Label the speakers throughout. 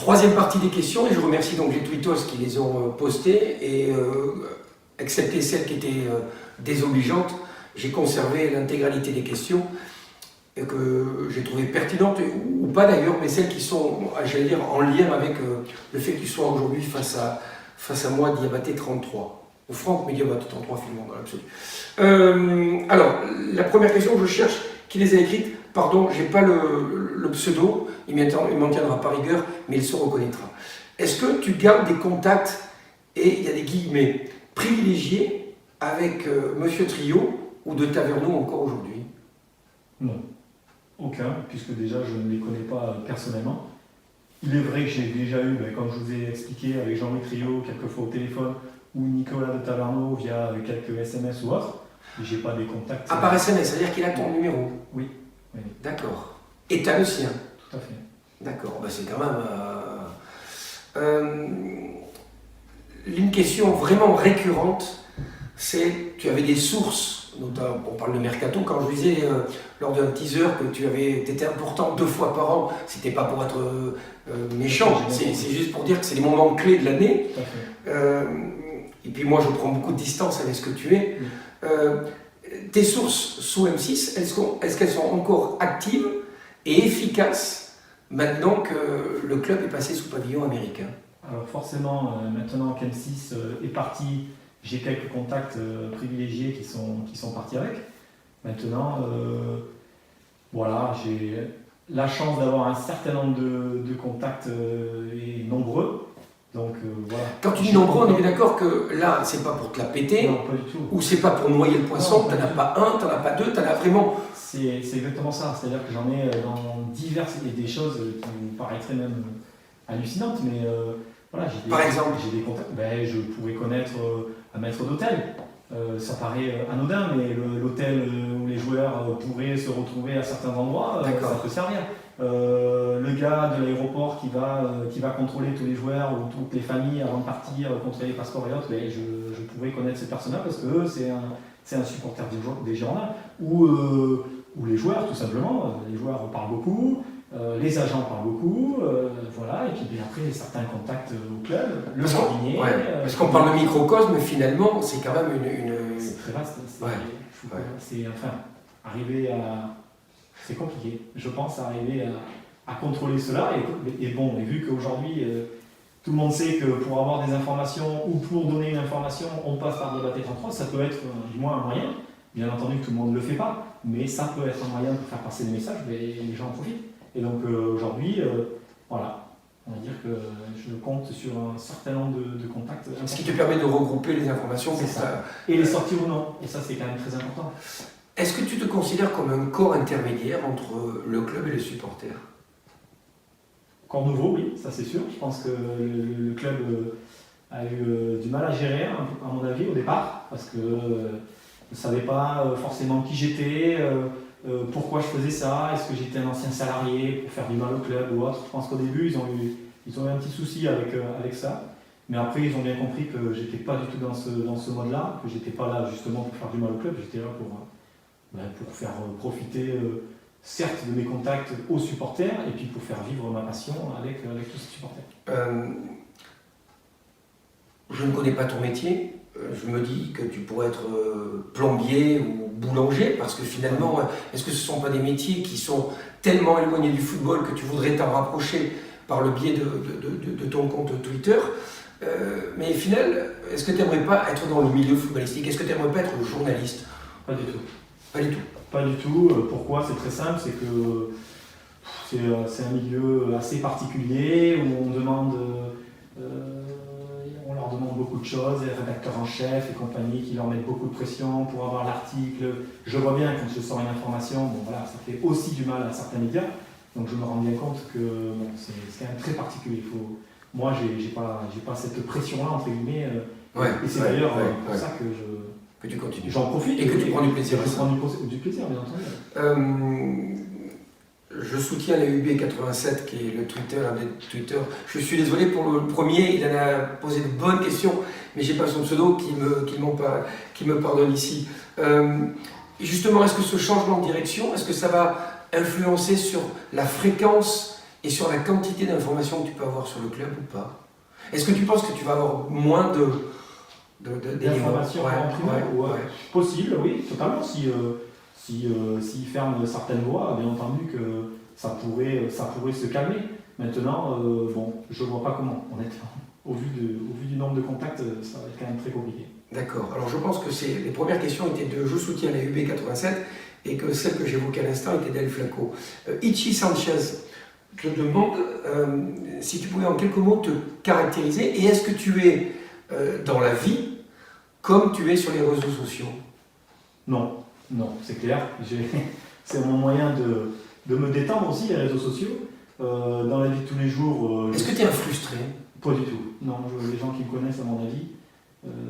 Speaker 1: Troisième partie des questions, et je remercie donc les tweetos qui les ont postées, et excepté celles qui étaient désobligeantes, j'ai conservé l'intégralité des questions et que j'ai trouvées pertinentes, ou pas d'ailleurs, mais celles qui sont, j'allais dire, en lien avec le fait que tu sois aujourd'hui face à moi, Diabaté 33, ou Franck, mais Diabaté 33 finalement dans l'absolu. Alors, la première question, je cherche qui les a écrites. Pardon, j'ai pas le pseudo, il m'en tiendra par rigueur, mais il se reconnaîtra. Est-ce que tu gardes des contacts, et il y a des guillemets, privilégiés avec Monsieur Trio ou de Taverneau encore aujourd'hui?
Speaker 2: Non, aucun, puisque déjà je ne les connais pas personnellement. Il est vrai que j'ai déjà eu, comme je vous ai expliqué, avec Jean-Louis Trio, quelques fois au téléphone, ou Nicolas de Taverneau via quelques SMS ou autres, mais j'ai pas des contacts.
Speaker 1: Ah, par SMS, c'est-à-dire qu'il a ton numéro?
Speaker 2: Oui. Oui.
Speaker 1: D'accord. Et tu as le sien?
Speaker 2: Tout à fait.
Speaker 1: D'accord, c'est quand même... une question vraiment récurrente, c'est, tu avais des sources, notamment, on parle de Mercato, quand je disais lors d'un teaser que tu étais important 2 fois par an, c'était pas pour être méchant, c'est juste pour dire que c'est les moments clés de l'année. Et puis moi je prends beaucoup de distance avec ce que tu es. Tes sources sous M6, est-ce qu'elles sont encore actives et efficaces maintenant que le club est passé sous pavillon américain?
Speaker 2: Alors forcément, maintenant qu'M6 est parti, j'ai quelques contacts privilégiés qui sont partis avec. Maintenant, voilà, j'ai la chance d'avoir un certain nombre de contacts et nombreux. Donc voilà.
Speaker 1: Quand tu dis nombreux, on est d'accord que là, c'est pas pour te la péter,
Speaker 2: non, pas du tout.
Speaker 1: Ou c'est pas pour noyer le poisson, t'en as pas un, t'en as pas deux, t'en as vraiment...
Speaker 2: C'est exactement ça, c'est-à-dire que j'en ai dans diverses, et des choses qui me paraîtraient même hallucinantes, mais voilà,
Speaker 1: Par exemple,
Speaker 2: j'ai des contacts, je pourrais connaître un maître d'hôtel, ça paraît anodin, mais l'hôtel où les joueurs pourraient se retrouver à certains endroits, ça peut servir. Le gars de l'aéroport qui va contrôler tous les joueurs ou toutes les familles avant de partir, contrôler les passeports et autres, je pourrais connaître ces personnes-là parce que c'est un supporter des Girondins. Ou les joueurs, tout simplement. Les joueurs parlent beaucoup, les agents parlent beaucoup, voilà. Et puis après, certains contacts au club, le jardinier.
Speaker 1: Parce qu'on parle de microcosme, finalement, c'est quand même une...
Speaker 2: C'est très vaste. Arriver à... C'est compliqué. Je pense arriver à contrôler cela. Et vu qu'aujourd'hui, tout le monde sait que pour avoir des informations ou pour donner une information, on passe par Diabaté 33, ça peut être du moins un moyen. Bien entendu que tout le monde ne le fait pas, mais ça peut être un moyen pour faire passer des messages, mais les gens en profitent. Et donc aujourd'hui, voilà, on va dire que je compte sur un certain nombre de contacts.
Speaker 1: Ce qui te permet de regrouper les informations.
Speaker 2: C'est ça. Et les sortir ou non. Et ça, c'est quand même très important.
Speaker 1: Est-ce que tu te considères comme un corps intermédiaire entre le club et les supporters?
Speaker 2: Corps nouveau, oui, ça c'est sûr. Je pense que le club a eu du mal à gérer, à mon avis, au départ, parce que je ne savais pas forcément qui j'étais, pourquoi je faisais ça, est-ce que j'étais un ancien salarié pour faire du mal au club ou autre. Je pense qu'au début, ils ont eu un petit souci avec ça. Mais après, ils ont bien compris que j'étais pas du tout dans ce mode-là, que j'étais pas là justement pour faire du mal au club, j'étais là pour faire profiter, certes, de mes contacts aux supporters, et puis pour faire vivre ma passion avec tous ces supporters.
Speaker 1: Je ne connais pas ton métier. Je me dis que tu pourrais être plombier ou boulanger, parce que finalement, est-ce que ce ne sont pas des métiers qui sont tellement éloignés du football que tu voudrais t'en rapprocher par le biais de ton compte Twitter? Mais au final, est-ce que tu n'aimerais pas être dans le milieu footballistique? Est-ce que tu n'aimerais pas être journaliste?
Speaker 2: Pas du tout.
Speaker 1: Pas du tout.
Speaker 2: Pas du tout. Pourquoi? C'est très simple, c'est que c'est un milieu assez particulier où on leur demande beaucoup de choses, les rédacteurs en chef et compagnie qui leur mettent beaucoup de pression pour avoir l'article. Je vois bien quand je sors une information, ça fait aussi du mal à certains médias. Donc je me rends bien compte que c'est quand même très particulier. Moi, j'ai pas cette pression-là, entre guillemets. Et c'est d'ailleurs pour ça que
Speaker 1: tu continues.
Speaker 2: J'en profite.
Speaker 1: Et que tu prends du plaisir.
Speaker 2: Je prends du plaisir, bien entendu.
Speaker 1: Je soutiens la UB87 qui est le Twitter, un des Twitter. Je suis désolé pour le premier, il en a posé de bonnes questions, mais j'ai pas son pseudo qui me pardonne ici. Justement, est-ce que ce changement de direction, est-ce que ça va influencer sur la fréquence et sur la quantité d'informations que tu peux avoir sur le club ou pas? Est-ce que tu penses que tu vas avoir moins
Speaker 2: d'informations en primaire?
Speaker 1: ouais.
Speaker 2: Possible, oui, totalement. S'ils ferment certaines voies, bien entendu que ça pourrait se calmer. Maintenant, bon, je ne vois pas comment, honnêtement. Au vu du nombre de contacts, ça va être quand même très compliqué.
Speaker 1: D'accord. Alors je pense que les premières questions étaient de je soutiens la UB 87 et que celle que j'évoquais à l'instant était d'El Flaco. Ichi Sanchez te demande si tu pouvais en quelques mots te caractériser et est-ce que tu es dans la vie comme tu es sur les réseaux sociaux?
Speaker 2: Non, c'est clair. C'est mon moyen de me détendre aussi, les réseaux sociaux. Dans la vie de tous les jours.
Speaker 1: Est-ce que tu es un frustré?
Speaker 2: Pas du tout. Non, les gens qui me connaissent, à mon avis,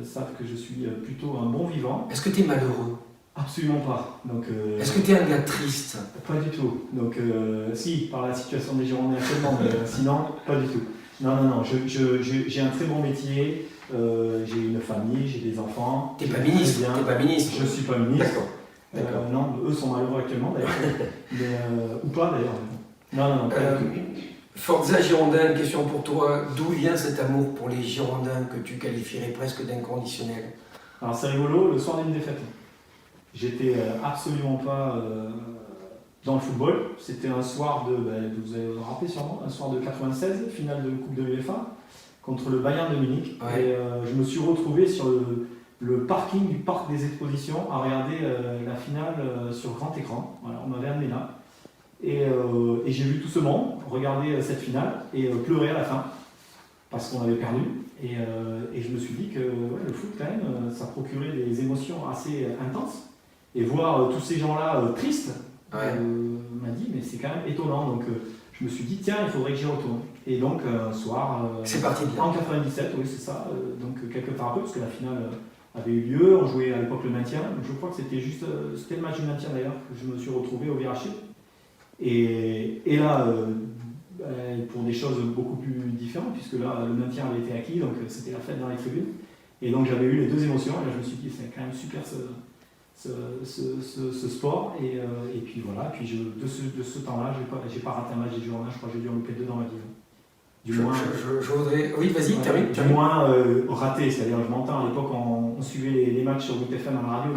Speaker 2: savent que je suis plutôt un bon vivant.
Speaker 1: Est-ce que tu es malheureux?
Speaker 2: Absolument pas.
Speaker 1: Est-ce que tu es un gars triste?
Speaker 2: Pas du tout. Donc, si, par la situation des Girondins actuellement, mais sinon, pas du tout. Non. J'ai un très bon métier. J'ai une famille, j'ai des enfants.
Speaker 1: T'es pas ministre?
Speaker 2: Je suis pas ministre.
Speaker 1: D'accord.
Speaker 2: Non, eux sont malheureux actuellement d'ailleurs. Ou pas d'ailleurs. Non, pas du tout.
Speaker 1: Forza Girondin, une question pour toi. D'où vient cet amour pour les Girondins que tu qualifierais presque d'inconditionnel?
Speaker 2: Alors c'est rigolo, le soir d'une défaite. J'étais absolument pas dans le football. C'était un soir vous allez vous rappeler sûrement, un soir de 96, finale de Coupe de l'UEFA, contre le Bayern de Munich.
Speaker 1: Ouais.
Speaker 2: Et je me suis retrouvé sur le parking du parc des expositions à regarder la finale sur grand écran. Voilà, on m'avait amené là. Et j'ai vu tout ce monde regarder cette finale et pleurer à la fin parce qu'on avait perdu. Et je me suis dit que le foot, quand même, ça procurait des émotions assez intenses. Et voir tous ces gens-là tristes m'a dit, mais c'est quand même étonnant. Donc je me suis dit, tiens, il faudrait que j'y retourne. Et donc, un soir,
Speaker 1: c'est parti de là.
Speaker 2: En 97, oui, c'est ça. Donc, quelque part après, parce que la finale avait eu lieu. On jouait à l'époque le maintien. Je crois que c'était le match du maintien d'ailleurs, que je me suis retrouvé au Virachir. Et là, pour des choses beaucoup plus différentes, puisque là, le maintien avait été acquis, donc c'était la fête dans les tribunes. Et donc j'avais eu les deux émotions, et là je me suis dit, c'est quand même super ce sport. Et puis voilà, puis de ce temps-là, j'ai pas raté un match des Girondins, je crois que j'ai dû en louper 2 dans ma vie.
Speaker 1: Je voudrais... Oui, vas-y, termine.
Speaker 2: Du moins raté, c'est-à-dire je m'entends, à l'époque on suivait les matchs sur 8FM à la radio,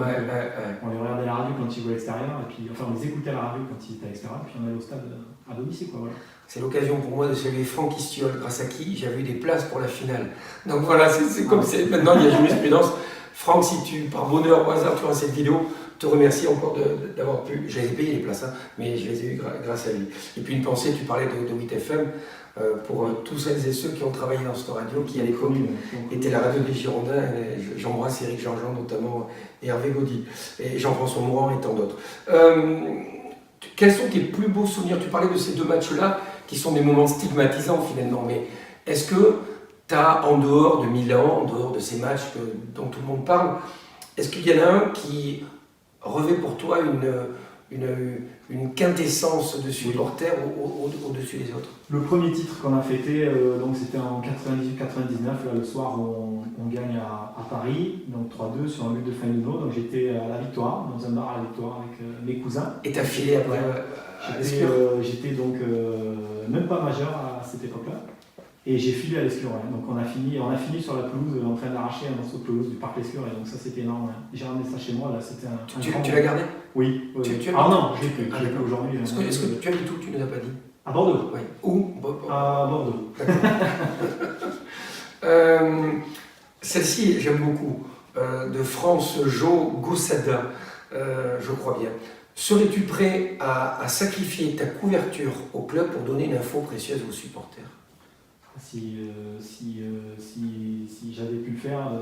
Speaker 2: on les regardait à la radio quand ils jouaient à l'extérieur, et puis enfin on les écoutait à la radio quand ils étaient à l'extérieur, et puis on allait au stade à domicile. Voilà.
Speaker 1: C'est l'occasion pour moi de saluer Franck Istiol, grâce à qui j'avais eu des places pour la finale. Donc voilà, c'est comme c'est. Maintenant il y a jurisprudence. Franck, si tu, par bonheur ou hasard, tu vois cette vidéo, te remercie encore d'avoir pu. Je les ai payé les places, hein, mais je les ai eues grâce à lui. Et puis une pensée, tu parlais de 8FM. Pour tous celles et ceux qui ont travaillé dans cette radio, qui à l'époque était la radio des Girondins, j'embrasse Éric Jean-Jean notamment, et Hervé Gaudy, et Jean-François Mourant et tant d'autres. Quels sont tes plus beaux souvenirs? Tu parlais de ces 2 matchs-là, qui sont des moments stigmatisants finalement, mais est-ce que tu as, en dehors de Milan, en dehors de ces matchs dont tout le monde parle, est-ce qu'il y en a un qui revêt pour toi une quintessence de supporter au-dessus des autres?
Speaker 2: Le premier titre qu'on a fêté, donc c'était en 98-99, là le soir on gagne à Paris, donc 3-2 sur un but de Fainuno, donc j'étais à la Victoire, dans un bar à la Victoire avec mes cousins.
Speaker 1: Et t'as filé après
Speaker 2: J'étais donc même pas majeur à cette époque-là, et j'ai filé à l'Escure, donc on a fini sur la pelouse en train d'arracher un morceau de pelouse du parc l'Escure, et donc ça c'était énorme. J'ai ramené ça chez moi, là c'était un
Speaker 1: Tu l'as gardé?
Speaker 2: Oui.
Speaker 1: Ah
Speaker 2: non, je l'ai plus aujourd'hui.
Speaker 1: Est-ce que tu habites où? Tu ne nous as pas dit.
Speaker 2: À Bordeaux.
Speaker 1: Oui. Où?
Speaker 2: À Bordeaux.
Speaker 1: Celle-ci, j'aime beaucoup, de France Jo Goussada, je crois bien. Serais-tu prêt à sacrifier ta couverture au club pour donner une info précieuse aux supporters?
Speaker 2: Si j'avais pu le faire,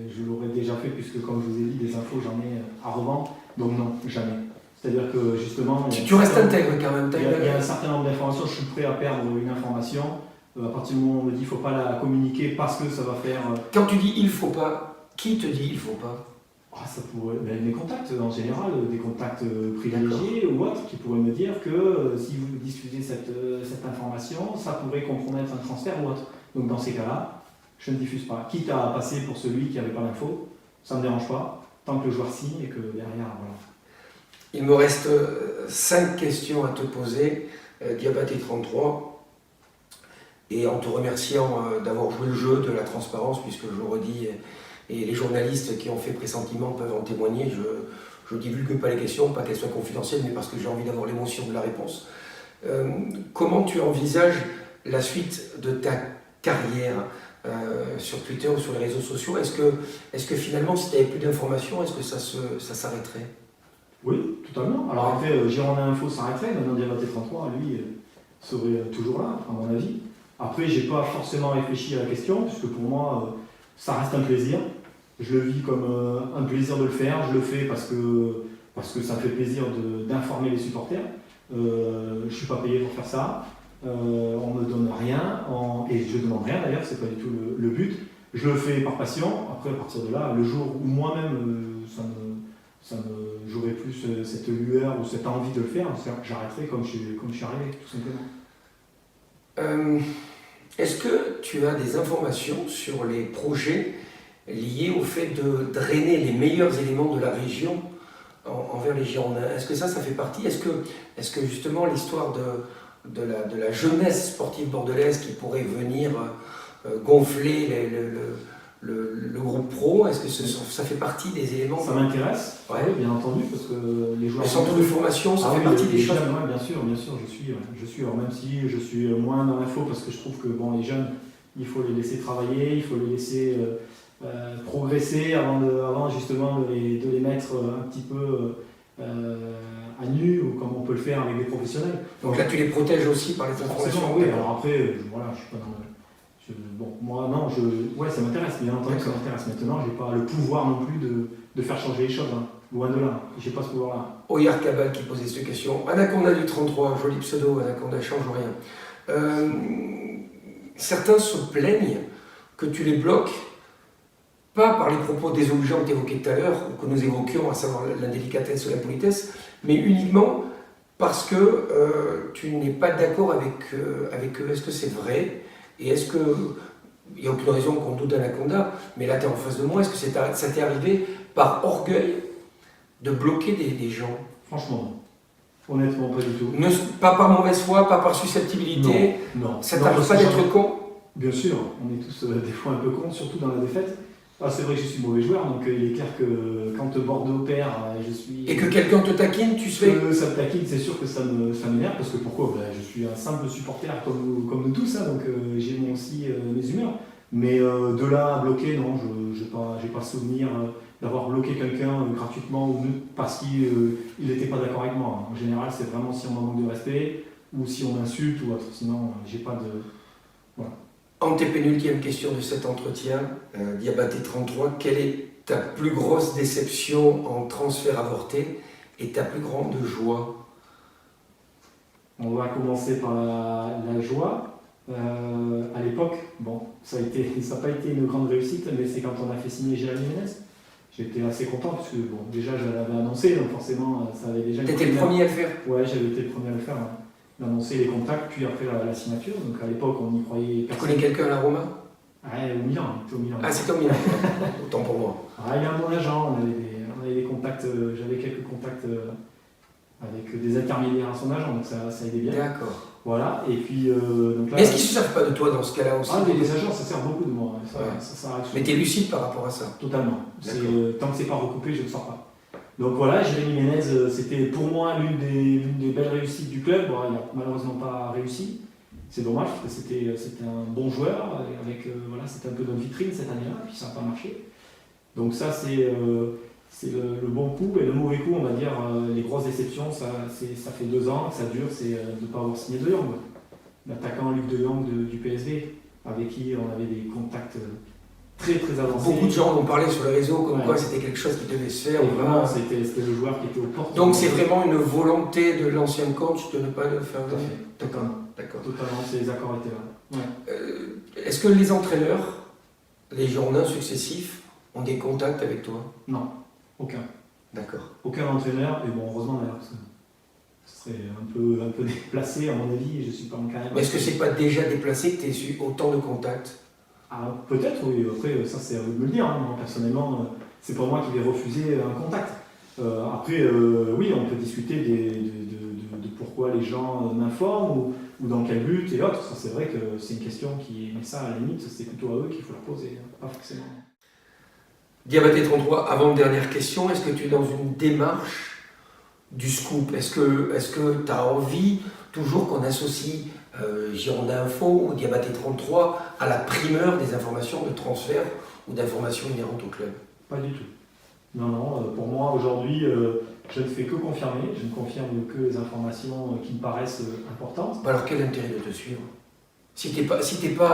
Speaker 2: je l'aurais déjà fait, puisque comme je vous ai dit, des infos j'en ai à revendre, donc non, jamais. C'est-à-dire que justement...
Speaker 1: Tu restes intègre quand même.
Speaker 2: Il y a un certain nombre d'informations, je suis prêt à perdre une information, à partir du moment où on me dit qu'il ne faut pas la communiquer parce que ça va faire...
Speaker 1: Quand tu dis il ne faut pas, qui te dit il ne faut pas?
Speaker 2: Ça pourrait, mes contacts en général, des contacts privilégiés ou autres, qui pourraient me dire que si vous diffusez cette information, ça pourrait compromettre un transfert ou autre. Donc dans ces cas-là, je ne diffuse pas. Quitte à passer pour celui qui n'avait pas l'info, ça ne me dérange pas, tant que le joueur signe et que derrière, voilà.
Speaker 1: Il me reste 5 questions à te poser. Diabaté 33, et en te remerciant d'avoir joué le jeu de la transparence, puisque je le redis, et les journalistes qui ont fait pressentiment peuvent en témoigner, je ne divulgue pas les questions, pas qu'elles soient confidentielles, mais parce que j'ai envie d'avoir l'émotion de la réponse. Comment tu envisages la suite de ta carrière sur Twitter ou sur les réseaux sociaux? Est-ce que finalement, si tu n'avais plus d'informations, est-ce que ça s'arrêterait?
Speaker 2: Oui, totalement. Alors après, Girondin Info s'arrêterait, maintenant Diabaté 33, lui, serait toujours là, à mon avis. Après, j'ai pas forcément réfléchi à la question, puisque pour moi, ça reste un plaisir. Je le vis comme un plaisir de le faire. Je le fais parce que ça me fait plaisir d'informer les supporters. Je ne suis pas payé pour faire ça. On ne me donne rien, et je ne demande rien d'ailleurs, c'est pas du tout le but. Je le fais par passion. Après, à partir de là, le jour où moi-même, j'aurai plus cette lueur ou cette envie de le faire, j'arrêterai comme je suis arrivé, tout simplement.
Speaker 1: Est-ce que tu as des informations sur les projets liés au fait de drainer les meilleurs éléments de la région envers les Girondins? Est-ce que ça fait partie? Est-ce que justement l'histoire de la jeunesse sportive bordelaise qui pourrait venir gonfler le groupe pro, est-ce que ça fait partie des éléments?
Speaker 2: Ça m'intéresse,
Speaker 1: ouais.
Speaker 2: Oui, bien entendu, parce que les joueurs...
Speaker 1: Le centre de formation, ça fait partie des choses.
Speaker 2: Ouais, bien sûr, je suis, alors même si je suis moins dans l'info, parce que je trouve que bon, les jeunes, il faut les laisser travailler, il faut les laisser progresser avant justement de les mettre un petit peu à nu, ou comme on peut le faire avec des professionnels.
Speaker 1: Donc là, tu les protèges aussi par les informations?
Speaker 2: Oui, alors après, voilà, je suis pas dans le... Bon, moi, non, ouais, ça m'intéresse, bien entendu que ça m'intéresse. Maintenant, j'ai pas le pouvoir non plus de faire changer les choses, hein. Loin de là, j'ai pas ce pouvoir-là.
Speaker 1: Oyar Cabal qui posait cette question. Anaconda du 33, joli pseudo, Anaconda change rien. Certains se plaignent que tu les bloques, pas par les propos désobligeants que tu évoquais tout à l'heure, que nous évoquions, à savoir l'indélicatesse ou la politesse, mais uniquement parce que tu n'es pas d'accord avec eux. Est-ce que c'est vrai? Et est-ce que, il n'y a aucune raison qu'on doute d'Anaconda, mais là tu es en face de moi, est-ce que ça t'est arrivé par orgueil de bloquer des gens?
Speaker 2: Franchement, non. Honnêtement, pas du tout.
Speaker 1: Pas par mauvaise foi, pas par susceptibilité?
Speaker 2: Non.
Speaker 1: Ça t'arrive pas d'être con?
Speaker 2: Bien sûr, on est tous des fois un peu cons, surtout dans la défaite. Ah, c'est vrai que je suis mauvais joueur, donc il est clair que quand Bordeaux perd, je suis...
Speaker 1: Et que quelqu'un te taquine, tu sais...
Speaker 2: Ça me taquine, c'est sûr que ça m'énerve, parce que pourquoi? Je suis un simple supporter comme nous tous, hein, donc j'ai aussi mes humeurs. Mais de là à bloquer, non, je n'ai pas souvenir d'avoir bloqué quelqu'un gratuitement ou parce qu'il n'était pas d'accord avec moi. En général, c'est vraiment si on en manque de respect ou si on insulte ou autre. Sinon, j'ai pas de... Voilà.
Speaker 1: Antépénultième question de cet entretien, Diabaté 33, quelle est ta plus grosse déception en transfert avorté et ta plus grande joie?
Speaker 2: On va commencer par la joie. À l'époque, bon, ça n'a pas été une grande réussite, mais c'est quand on a fait signer Jérémy Ménez. J'étais assez content parce que bon, déjà je l'avais annoncé, donc forcément ça avait déjà...
Speaker 1: T'étais le premier à le faire?
Speaker 2: Ouais, j'avais été le premier à le faire. Ouais. D'annoncer les contacts, puis après la signature. Donc à l'époque, on y croyait personne.
Speaker 1: Tu connais quelqu'un à la Roma?
Speaker 2: Ouais, au Milan.
Speaker 1: Ah, c'est au Milan. Autant pour moi.
Speaker 2: Ah, il y a un bon agent, on avait des contacts, j'avais quelques contacts avec des intermédiaires à son agent, donc ça aidait bien.
Speaker 1: D'accord.
Speaker 2: Voilà, et puis... donc là,
Speaker 1: mais est-ce qu'ils ne se servent pas de toi dans ce cas-là aussi?
Speaker 2: Ah, les agents, ça sert beaucoup de moi. Ça,
Speaker 1: ouais.
Speaker 2: ça arrive.
Speaker 1: Mais tu es lucide par rapport à ça?
Speaker 2: Totalement. Tant que c'est pas recoupé, je ne sors pas. Donc voilà, Jérémy Ménez, c'était pour moi l'une des belles réussites du club. Bon, il n'a malheureusement pas réussi. C'est dommage parce que c'était un bon joueur. Voilà, c'était un peu notre vitrine cette année-là, puis ça n'a pas marché. Donc ça, c'est le bon coup. Et le mauvais coup, on va dire, les grosses déceptions, ça fait 2 ans que ça dure, c'est de ne pas avoir signé De Jong. L'attaquant Luc De Jong du PSV, avec qui on avait des contacts très très avancés.
Speaker 1: Beaucoup de gens ont parlé sur les réseaux comme quoi c'était quelque chose qui devait se faire.
Speaker 2: Et vraiment, c'était le joueur qui était au porte.
Speaker 1: Donc c'est vraiment une volonté de l'ancien coach de ne pas le faire venir?
Speaker 2: D'accord. Totalement, ces accords étaient là. Ouais.
Speaker 1: Est-ce que les entraîneurs, les Girondins successifs, ont des contacts avec toi?
Speaker 2: Non, aucun.
Speaker 1: D'accord.
Speaker 2: Aucun entraîneur, et bon, heureusement d'ailleurs, parce que ce serait un peu déplacé à mon avis, et je suis pas en carrière.
Speaker 1: Mais est-ce que c'est pas déjà déplacé que tu aies eu autant de contacts?
Speaker 2: Ah, peut-être, oui. Après, ça c'est à vous de me le dire. Hein. Moi, personnellement, c'est pas moi qui vais refuser un contact. Après, oui, on peut discuter de pourquoi pourquoi les gens m'informent ou dans quel but et autres. Ça, c'est vrai que c'est une question qui... Mais ça, à la limite, c'est plutôt à eux qu'il faut leur poser, hein, pas forcément.
Speaker 1: Diabaté 33, avant-dernière question, est-ce que tu es dans une démarche du scoop? Est-ce que tu as envie toujours qu'on associe Girondin Info ou Diabaté 33 à la primeur des informations de transfert ou d'informations inhérentes au club?
Speaker 2: Pas du tout. Non, pour moi aujourd'hui, je ne fais que confirmer, je ne confirme que les informations qui me paraissent importantes.
Speaker 1: Alors quel intérêt de te suivre? Si t'es pas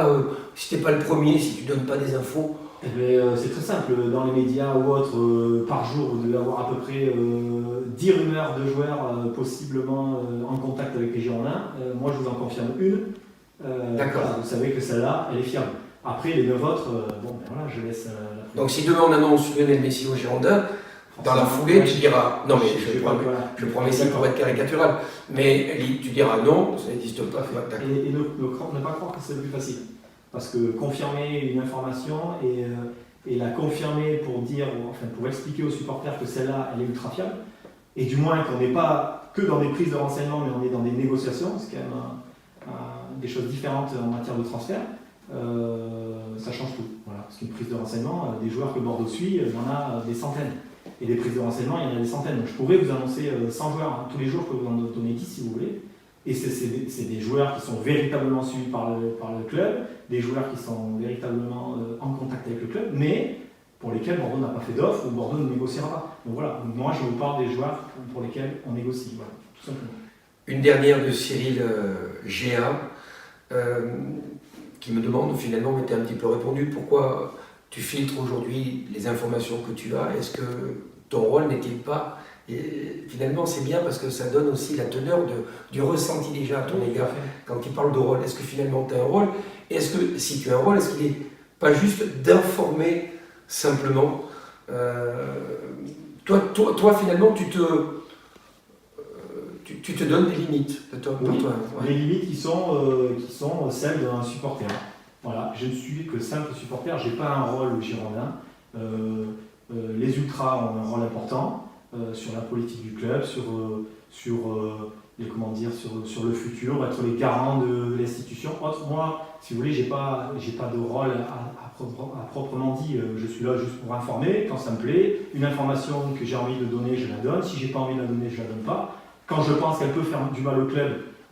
Speaker 1: le premier, si tu donnes pas des infos.
Speaker 2: C'est très simple, dans les médias ou autres, par jour, vous devez avoir à peu près 10 rumeurs de joueurs possiblement en contact avec les Girondins. Moi, je vous en confirme une.
Speaker 1: D'accord.
Speaker 2: Voilà, vous savez que celle-là, elle est fiable. Après, les 9 autres, je laisse la
Speaker 1: Donc si demain on annonce Lionel Messi au Girondin, dans la foulée, tu diras non, mais je prends Messi pour être caricatural, mais tu diras non, ça n'existe pas.
Speaker 2: Et ne pas croire que c'est le plus facile. Parce que confirmer une information et la confirmer pour expliquer aux supporters que celle-là, elle est ultra fiable, et du moins qu'on n'est pas que dans des prises de renseignements, mais on est dans des négociations, c'est quand même des choses différentes en matière de transfert, ça change tout. Voilà. Parce qu'une prise de renseignement, des joueurs que Bordeaux suit, il y en a des centaines. Et des prises de renseignement, il y en a des centaines. Donc je pourrais vous annoncer 100 joueurs, hein. Tous les jours, je peux vous en donner 10 si vous voulez. Et c'est des joueurs qui sont véritablement suivis par le club, des joueurs qui sont véritablement en contact avec le club, mais pour lesquels Bordeaux n'a pas fait d'offre ou Bordeaux ne négociera pas. Donc voilà, moi je vous parle des joueurs pour lesquels on négocie, voilà, tout simplement.
Speaker 1: Une dernière de Cyril Géa, qui me demande finalement, mais tu as un petit peu répondu, pourquoi tu filtres aujourd'hui les informations que tu as? Est-ce que ton rôle n'est-il pas... Et finalement, c'est bien parce que ça donne aussi la teneur du ressenti déjà à ton égard. Quand tu parles de rôle, est-ce que finalement tu as un rôle? Et est-ce que, si tu as un rôle, est-ce qu'il n'est pas juste d'informer simplement toi, finalement, tu te donnes des limites.
Speaker 2: Oui,
Speaker 1: toi, ouais.
Speaker 2: Les limites qui sont celles d'un supporter. Voilà, je ne suis que simple supporter, je n'ai pas un rôle au Girondin. Les ultras ont un rôle important. Sur la politique du club, sur le futur, être les garants de l'institution. Moi, si vous voulez, j'ai pas de rôle à proprement dit. Je suis là juste pour informer quand ça me plaît. Une information que j'ai envie de donner, je la donne. Si j'ai pas envie de la donner, je la donne pas. Quand je pense qu'elle peut faire du mal au club,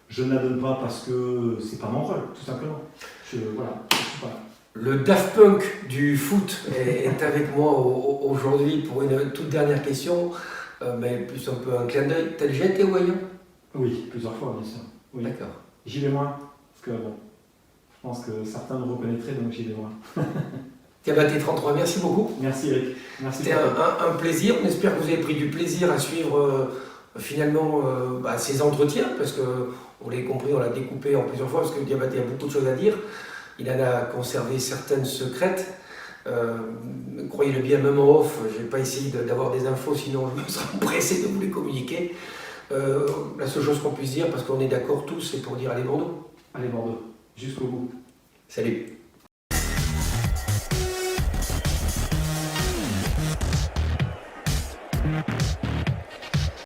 Speaker 2: je ne la donne pas parce que c'est pas mon rôle, tout simplement. Je suis pas là.
Speaker 1: Le Daft Punk du foot est avec moi aujourd'hui pour une toute dernière question, mais plus un peu un clin d'œil. T'as déjà été au Hayan?
Speaker 2: Oui, plusieurs fois, bien sûr. Oui.
Speaker 1: D'accord.
Speaker 2: J'y vais moins, parce que je pense que certains me reconnaîtraient, donc j'y vais moins.
Speaker 1: Diabaté 33, merci beaucoup.
Speaker 2: Merci Eric. Merci.
Speaker 1: C'était un plaisir. On espère que vous avez pris du plaisir à suivre finalement ces entretiens, parce qu'on l'a compris, on l'a découpé en plusieurs fois, parce que Diabaté a beaucoup de choses à dire. Il en a conservé certaines secrètes. Croyez-le bien, même en off, je n'ai pas essayé d'avoir des infos, sinon je me serais empressé de vous les communiquer. La seule chose qu'on puisse dire, parce qu'on est d'accord tous, c'est pour dire allez Bordeaux.
Speaker 2: Allez Bordeaux, jusqu'au bout.
Speaker 1: Salut.